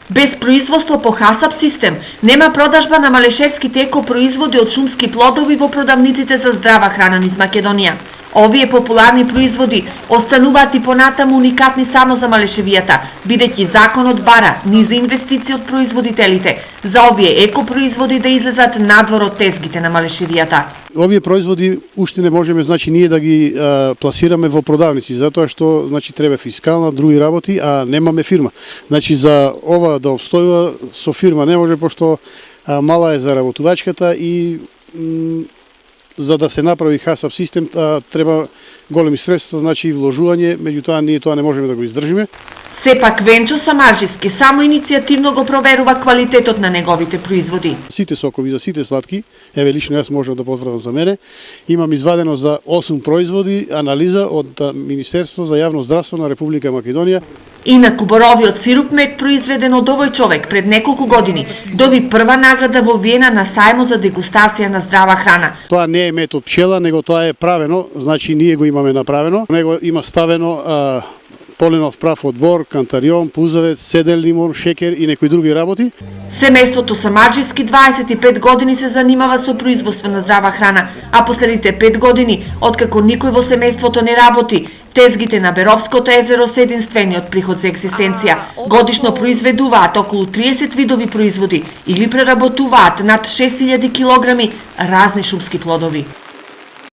Без производство по ХАСАП систем нема продажба на малешевските екопроизводи од шумски плодови во продавниците за здрава храна низ Македонија. Овие популарни производи остануваат и понатаму уникатни само за Малешевијата, бидејќи законот бара низа инвестиции од производителите за овие екопроизводи да излезат надвор од тезгите на Малешевијата. Овие производи уште не можеме ние да ги пласираме во продавници, затоа што треба фискална, други работи, а немаме фирма. За ова да обстојува со фирма не може, пошто мала е заработувачката и за да се направи ХАСАП систем треба големи средства, и вложување, меѓутоа ние тоа не можеме да го издржиме. Сепак Венчо Самарџиски само иницијативно го проверува квалитетот на неговите производи. Сите сокови, за сите сладки, еве лично јас можам да поздравам за мене, имам извадено за 8 производи анализа од Министерство за јавно здравство на Република Македонија. Инаку боровиот сируп мед произведен од овој човек пред неколку години доби прва награда во Виена на сајмот за дегустација на здрава храна. Тоа не е мед од пчела, него тоа е правено, ние го имаме направено. Него има ставено поленов прав од бор, кантарион, пузавец, седен лимон, шекер и некои други работи. Семејството Самарџиски 25 години се занимава со производство на здрава храна, а последните 5 години, откако никој во семејството не работи, тезгите на Беровското езеро се единствениот приход за екзистенција. Годишно произведуваат околу 30 видови производи или преработуваат над 6000 килограми разни шумски плодови.